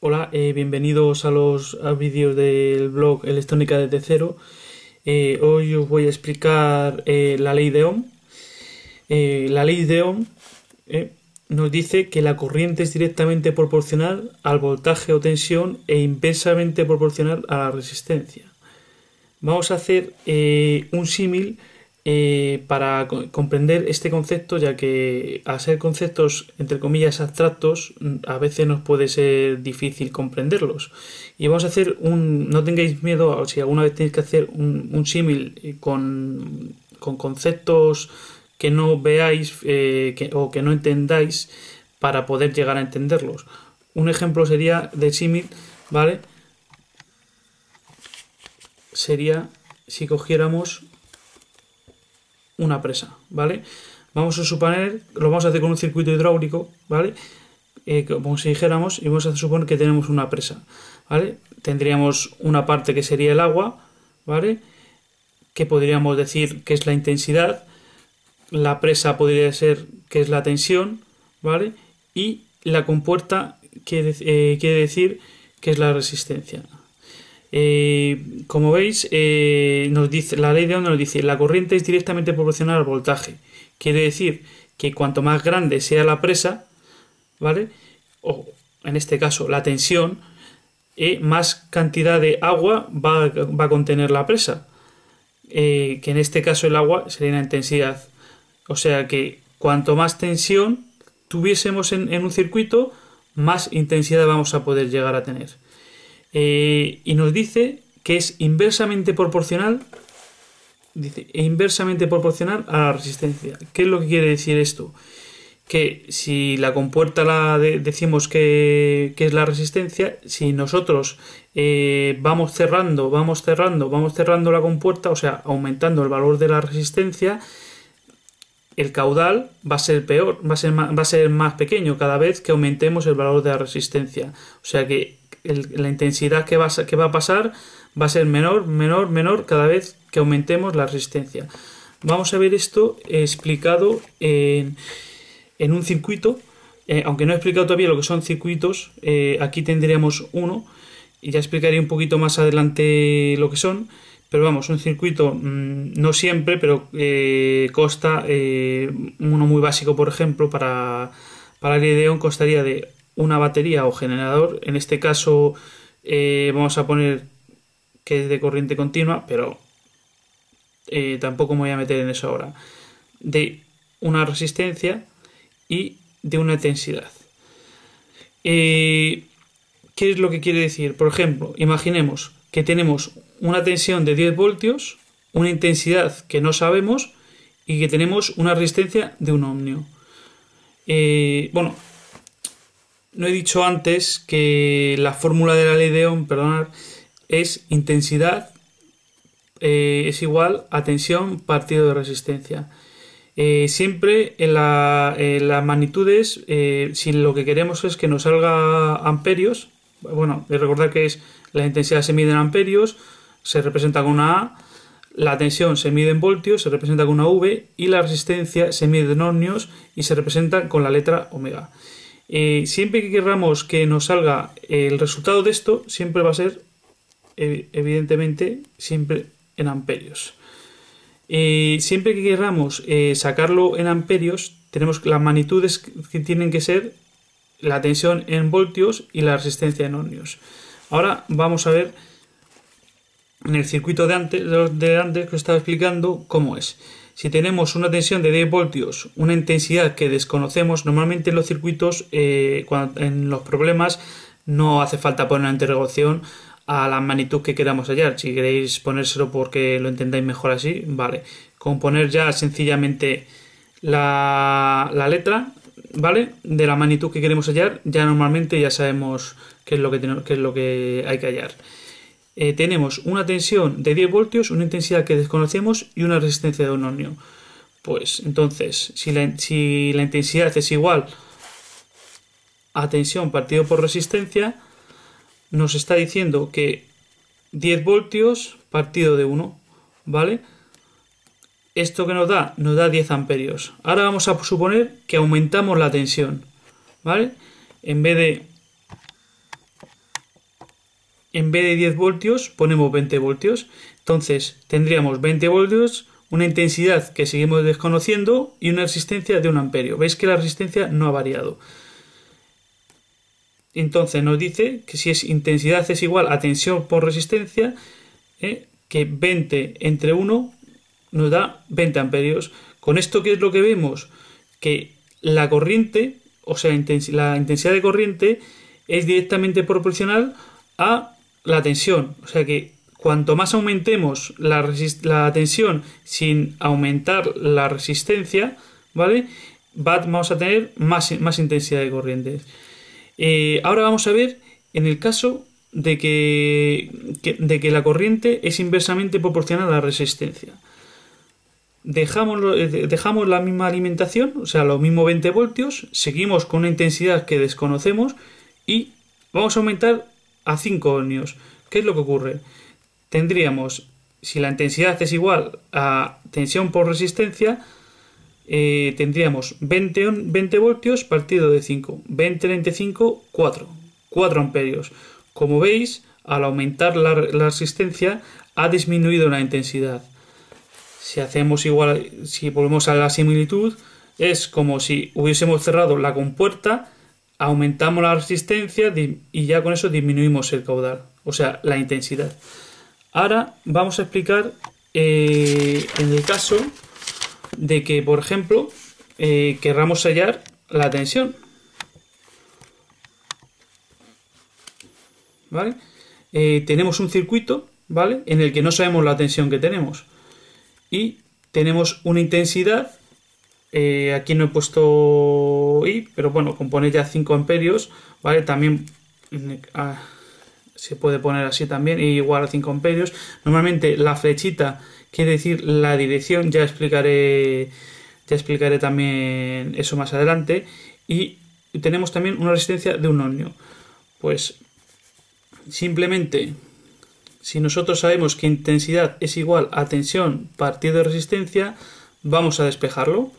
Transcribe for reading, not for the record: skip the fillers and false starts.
Hola, bienvenidos a los vídeos del blog Electrónica desde cero. Hoy os voy a explicar la ley de Ohm. La ley de Ohm nos dice que la corriente es directamente proporcional al voltaje o tensión e inversamente proporcional a la resistencia. Vamos a hacer un símil para comprender este concepto, ya que al ser conceptos entre comillas abstractos a veces nos puede ser difícil comprenderlos. Y vamos a hacer no tengáis miedo si alguna vez tenéis que hacer un símil con conceptos que no veáis o que no entendáis para poder llegar a entenderlos. Un ejemplo sería de símil, ¿vale? Sería si cogiéramos una presa, ¿vale? Vamos a suponer, lo vamos a hacer con un circuito hidráulico, ¿vale? Como si dijéramos, y vamos a suponer que tenemos una presa, ¿vale? Tendríamos una parte que sería el agua, ¿vale? Que podríamos decir que es la intensidad, la presa podría ser que es la tensión, ¿vale? Y la compuerta quiere decir que es la resistencia. Como veis, nos dice, la ley de Ohm nos dice la corriente es directamente proporcional al voltaje. Quiere decir que cuanto más grande sea la presa, ¿vale? O en este caso la tensión, más cantidad de agua va a contener la presa. Que en este caso el agua sería la intensidad. O sea que cuanto más tensión tuviésemos en un circuito, más intensidad vamos a poder llegar a tener. Y nos dice que es inversamente proporcional, a la resistencia. ¿Qué es lo que quiere decir esto? Que si la compuerta decimos que es la resistencia, si nosotros vamos cerrando la compuerta, o sea, aumentando el valor de la resistencia, el caudal va a ser peor, va a ser más pequeño cada vez que aumentemos el valor de la resistencia. O sea que la intensidad que va a pasar va a ser menor cada vez que aumentemos la resistencia. Vamos a ver esto explicado en un circuito. Aunque no he explicado todavía lo que son circuitos, aquí tendríamos uno y ya explicaré un poquito más adelante lo que son. Pero vamos, un circuito no siempre, pero consta uno muy básico, por ejemplo, para el ley de Ohm constaría de una batería o generador. En este caso vamos a poner que es de corriente continua, pero tampoco me voy a meter en eso ahora. De una resistencia y de una intensidad. ¿Qué es lo que quiere decir? Por ejemplo, imaginemos que tenemos una tensión de 10 voltios, una intensidad que no sabemos y que tenemos una resistencia de un ohmio. Bueno, no he dicho antes que la fórmula de la ley de Ohm, perdonad, es intensidad es igual a tensión partido de resistencia. Siempre en las magnitudes, si lo que queremos es que nos salga amperios, bueno, recordad que la intensidad se mide en amperios, se representa con una A, la tensión se mide en voltios, se representa con una V, y la resistencia se mide en ohmios y se representa con la letra omega. Siempre que queramos que nos salga el resultado de esto, siempre va a ser, evidentemente, siempre en amperios. Siempre que queramos sacarlo en amperios, tenemos las magnitudes que tienen que ser la tensión en voltios y la resistencia en ohmios. Ahora vamos a ver en el circuito de antes que os estaba explicando cómo es. Si tenemos una tensión de 10 voltios, una intensidad que desconocemos, normalmente en los circuitos, en los problemas, no hace falta poner una interrogación a la magnitud que queramos hallar. Si queréis ponérselo porque lo entendáis mejor así, vale. Con poner ya sencillamente la letra, ¿vale? De la magnitud que queremos hallar, ya normalmente ya sabemos qué es lo que hay que hallar. Tenemos una tensión de 10 voltios, una intensidad que desconocemos y una resistencia de un ohmio. Pues entonces, si la intensidad es igual a tensión partido por resistencia, nos está diciendo que 10 voltios partido de 1, ¿vale? Esto que nos da 10 amperios. Ahora vamos a suponer que aumentamos la tensión, ¿vale? En vez de en vez de 10 voltios ponemos 20 voltios. Entonces tendríamos 20 voltios, una intensidad que seguimos desconociendo y una resistencia de 1 amperio. Veis que la resistencia no ha variado. Entonces nos dice que si intensidad es igual a tensión por resistencia, que 20 entre 1 nos da 20 amperios. Con esto, ¿qué es lo que vemos? Que la corriente, o sea, la intensidad de corriente es directamente proporcional a la tensión. O sea que cuanto más aumentemos la tensión sin aumentar la resistencia, ¿vale? Vamos a tener más intensidad de corriente. Ahora vamos a ver en el caso de que la corriente es inversamente proporcional a la resistencia. Dejamos la misma alimentación, o sea, los mismos 20 voltios, seguimos con una intensidad que desconocemos y vamos a aumentar a 5 ohmios. ¿Qué es lo que ocurre? Tendríamos, si la intensidad es igual a tensión por resistencia, tendríamos 20 voltios partido de 5. 20 entre 5, 4 amperios. Como veis, al aumentar la resistencia ha disminuido la intensidad. Si volvemos a la similitud, es como si hubiésemos cerrado la compuerta, aumentamos la resistencia y ya con eso disminuimos el caudal, o sea, la intensidad. Ahora vamos a explicar en el caso de que, por ejemplo, querramos hallar la tensión. ¿Vale? Tenemos un circuito, ¿vale?, en el que no sabemos la tensión que tenemos. Y tenemos una intensidad, aquí no he puesto I, pero bueno, con poner ya 5 amperios, ¿vale? También se puede poner así también, igual a 5 amperios. Normalmente la flechita quiere decir la dirección, ya explicaré también eso más adelante. Y tenemos también una resistencia de 1 ohmio. Pues simplemente, si nosotros sabemos que intensidad es igual a tensión partido de resistencia, vamos a despejarlo.